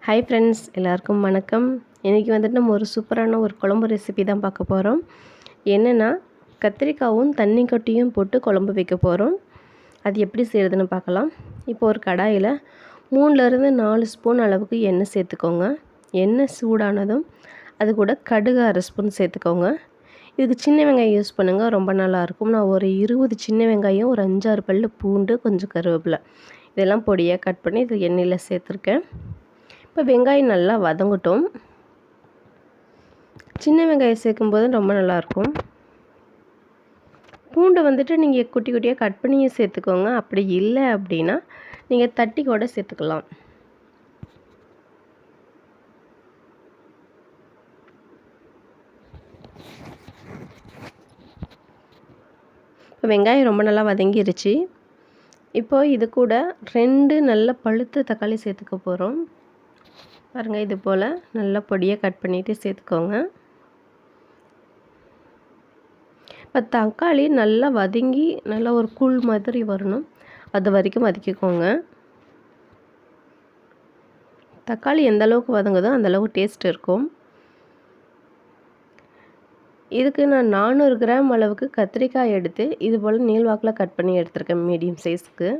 Hi friends, எல்லாருக்கும் வணக்கம். இன்றைக்கி வந்துட்டு நம்ம ஒரு சூப்பரான ஒரு குழம்பு ரெசிபி தான் பார்க்க போகிறோம். என்னென்னா, கத்திரிக்காயும் தண்ணி கொட்டியும் போட்டு குழம்பு வைக்க போகிறோம். அது எப்படி செய்கிறதுன்னு பார்க்கலாம். இப்போ ஒரு கடாயில் 3லேருந்து 4 ஸ்பூன் அளவுக்கு எண்ணெய் சேர்த்துக்கோங்க. எண்ணெய் சூடானதும் அது கூட கடுகு 1/2 ஸ்பூன் சேர்த்துக்கோங்க. இதுக்கு சின்ன வெங்காயம் யூஸ் பண்ணுங்கள், ரொம்ப நல்லாயிருக்கும். நான் ஒரு 20 சின்ன வெங்காயம், ஒரு 5-6 பல் பூண்டு, கொஞ்சம் கருவேப்பிலை இதெல்லாம் பொடியாக கட் பண்ணி இது எண்ணெயில் சேர்த்துருக்கேன். இப்போ வெங்காயம் நல்லா வதங்கட்டும். சின்ன வெங்காயம் சேர்க்கும்போது ரொம்ப நல்லாயிருக்கும். பூண்டை வந்துட்டு நீங்கள் குட்டி குட்டியாக கட் பண்ணியும் சேர்த்துக்கோங்க. அப்படி இல்லை அப்படின்னா நீங்கள் தட்டி கூட சேர்த்துக்கலாம். இப்போ வெங்காயம் ரொம்ப நல்லா வதங்கிருச்சு. இப்போது இது கூட 2 நல்ல பழுத்த தக்காளி சேர்த்துக்க போகிறோம். பாருங்கள், இது போல் நல்லா பொடியாக கட் பண்ணிவிட்டு சேர்த்துக்கோங்க. இப்போ தக்காளி நல்லா வதங்கி நல்லா ஒரு கூழ் மாதிரி வரணும், அது வரைக்கும் வதக்கிக்கோங்க. தக்காளி எந்த அளவுக்கு வதங்குதோ அந்தளவுக்கு டேஸ்ட் இருக்கும். இதுக்கு நான் 400 கிராம் அளவுக்கு கத்திரிக்காய் எடுத்து இது போல் நீள்வாக்கில் கட் பண்ணி எடுத்துருக்கேன், மீடியம் சைஸுக்கு.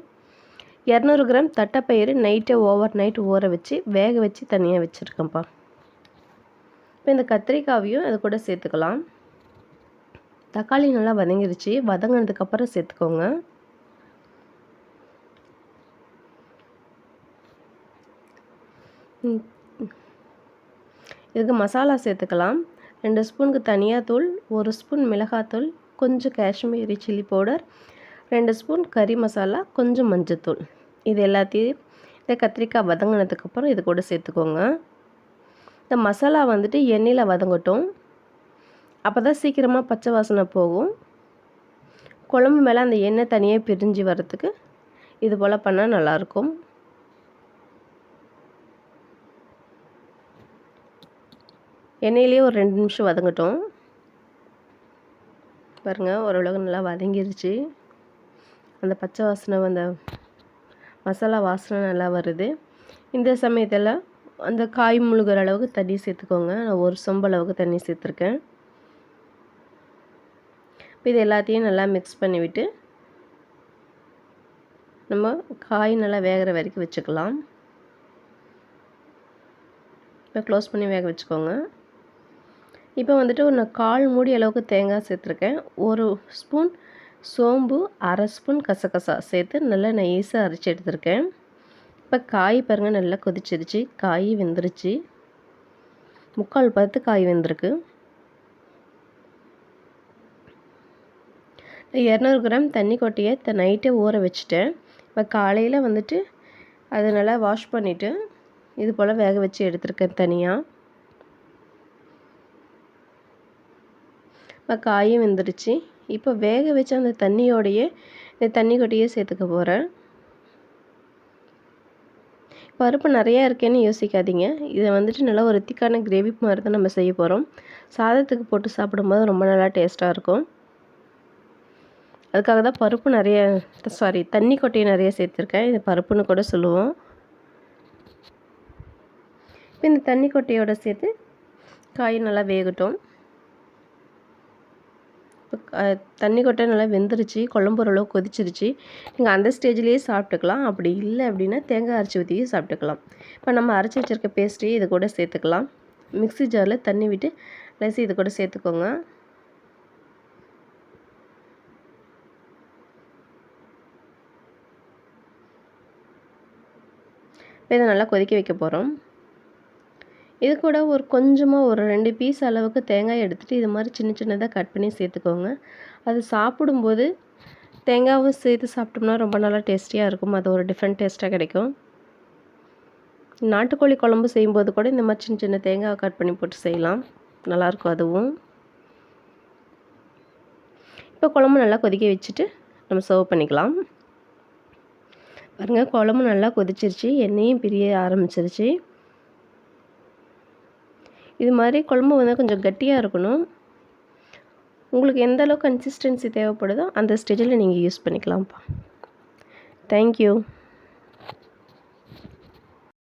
200 கிராம் தட்டைப்பயிறு நைட்டை ஓவர் நைட் ஊற வச்சு வேக வச்சு தனியாக வச்சுருக்கேன்ப்பா. இப்போ இந்த கத்திரிக்காவையும் அது கூட சேர்த்துக்கலாம். தக்காளி நல்லா வதங்கிருச்சு. வதங்கினதுக்கப்புறம் சேர்த்துக்கோங்க. இதுக்கு மசாலா சேர்த்துக்கலாம். 2 ஸ்பூனுக்கு தனியாத்தூள், 1 ஸ்பூன் மிளகாத்தூள், கொஞ்சம் காஷ்மீரி சில்லி பவுடர், 2 ஸ்பூன் கறி மசாலா, கொஞ்சம் மஞ்சத்தூள். இது எல்லாத்தையும் இந்த கத்திரிக்காய் வதங்கினதுக்கப்புறம் இது கூட சேர்த்துக்கோங்க. இந்த மசாலா வந்துட்டு எண்ணெயில் வதங்கட்டும். அப்போ தான் சீக்கிரமாக பச்சை வாசனை போகும். குழம்பு மேலே அந்த எண்ணெய் தனியாக பிரிஞ்சு வரத்துக்கு இது போல் பண்ணால் நல்லாயிருக்கும். எண்ணெயிலேயே ஒரு 2 நிமிஷம் வதங்கட்டும். பாருங்கள், ஓரளவுக்கு நல்லா வதங்கிருச்சு. அந்த பச்சை வாசனை, அந்த மசாலா வாசனை நல்லா வருது. இந்த சமயத்தில் அந்த காய் முழுகிற அளவுக்கு தண்ணி சேர்த்துக்கோங்க. நான் 1 சொம்பு அளவுக்கு தண்ணி சேர்த்துருக்கேன். இப்போ இது எல்லாத்தையும் நல்லா மிக்ஸ் பண்ணிவிட்டு நம்ம காய் நல்லா வேகிற வரைக்கும் வச்சுக்கலாம். இப்போ க்ளோஸ் பண்ணி வேக வச்சுக்கோங்க. இப்போ வந்துட்டு ஒரு 1/4 மூடி அளவுக்கு தேங்காய் சேர்த்துருக்கேன். 1 ஸ்பூன் சோம்பு, 1/2 ஸ்பூன் கசகசா சேர்த்து நல்லா நைஸாக அரைச்சி எடுத்துருக்கேன். இப்போ காய் பாருங்கள் நல்லா கொதிச்சிருச்சு, காய் வெந்துருச்சு. 3/4 பதத்து காய் வெந்திருக்கு. 200 கிராம் தண்ணி கொட்டியை நைட்டே ஊற வச்சுட்டேன். இப்போ காலையில் வந்துட்டு அதை நல்லா வாஷ் பண்ணிவிட்டு இது போல் வேக வச்சு எடுத்துருக்கேன் தனியாக. இப்போ காயும் வெந்துருச்சு. இப்போ வேக வச்ச அந்த தண்ணியோடையே இந்த தண்ணி கொட்டியே சேர்த்துக்க போகிறேன். பருப்பு நிறையா இருக்கேன்னு யோசிக்காதீங்க. இதை வந்துட்டு நல்லா ஒரு திக்கான கிரேவி மாதிரி தான் நம்ம செய்ய போகிறோம். சாதத்துக்கு போட்டு சாப்பிடும்போது ரொம்ப நல்லா டேஸ்ட்டாக இருக்கும். அதுக்காக தான் பருப்பு நிறைய தண்ணி கொட்டையை நிறைய சேர்த்துருக்கேன். இது பருப்புன்னு கூட சொல்லுவோம். இப்போ இந்த தண்ணி கொட்டையோடு சேர்த்து காய் நல்லா வேகட்டும். தண்ணி கொட்டை நல்லா வெந்துருச்சு, குழம்பு ஓரளவு கொதிச்சிருச்சு. நீங்கள் அந்த ஸ்டேஜ்லேயே சாப்பிட்டுக்கலாம். அப்படி இல்லை அப்படின்னா தேங்காய் அரைச்சி ஊற்றியும் சாப்பிட்டுக்கலாம். இப்போ நம்ம அரைச்சி வச்சுருக்க பேஸ்ட்டையும் இது கூட சேர்த்துக்கலாம். மிக்ஸி ஜாரில் தண்ணி விட்டு லேசாக இது கூட சேர்த்துக்கோங்க. இப்போ இதை நல்லா கொதிக்க வைக்க போகிறோம். இது கூட கொஞ்சமாக ஒரு 2 பீஸ் அளவுக்கு தேங்காய் எடுத்துகிட்டு இது மாதிரி சின்ன சின்னதாக கட் பண்ணி சேர்த்துக்கோங்க. அது சாப்பிடும்போது தேங்காயும் சேர்த்து சாப்பிட்டோம்னா ரொம்ப நல்லா டேஸ்டியாக இருக்கும். அது ஒரு டிஃப்ரெண்ட் டேஸ்ட்டாக கிடைக்கும். நாட்டுக்கோழி குழம்பு செய்யும்போது கூட இந்த மாதிரி சின்ன சின்ன தேங்காய் கட் பண்ணி போட்டு செய்யலாம், நல்லாயிருக்கும் அதுவும். இப்போ குழம்பு நல்லா கொதிக்க வச்சுட்டு நம்ம சர்வ் பண்ணிக்கலாம். பாருங்கள், குழம்பு நல்லா கொதிச்சிருச்சு, எண்ணெயும் பிரிய ஆரம்பிச்சிருச்சு. இது மாதிரி குழம்பு வந்து கொஞ்சம் கட்டியாக இருக்கணும். உங்களுக்கு எந்த அளவுக்கு கன்சிஸ்டன்சி தேவைப்படுதோ அந்த ஸ்டேஜில் நீங்கள் யூஸ் பண்ணிக்கலாம்ப்பா. தேங்க்யூ.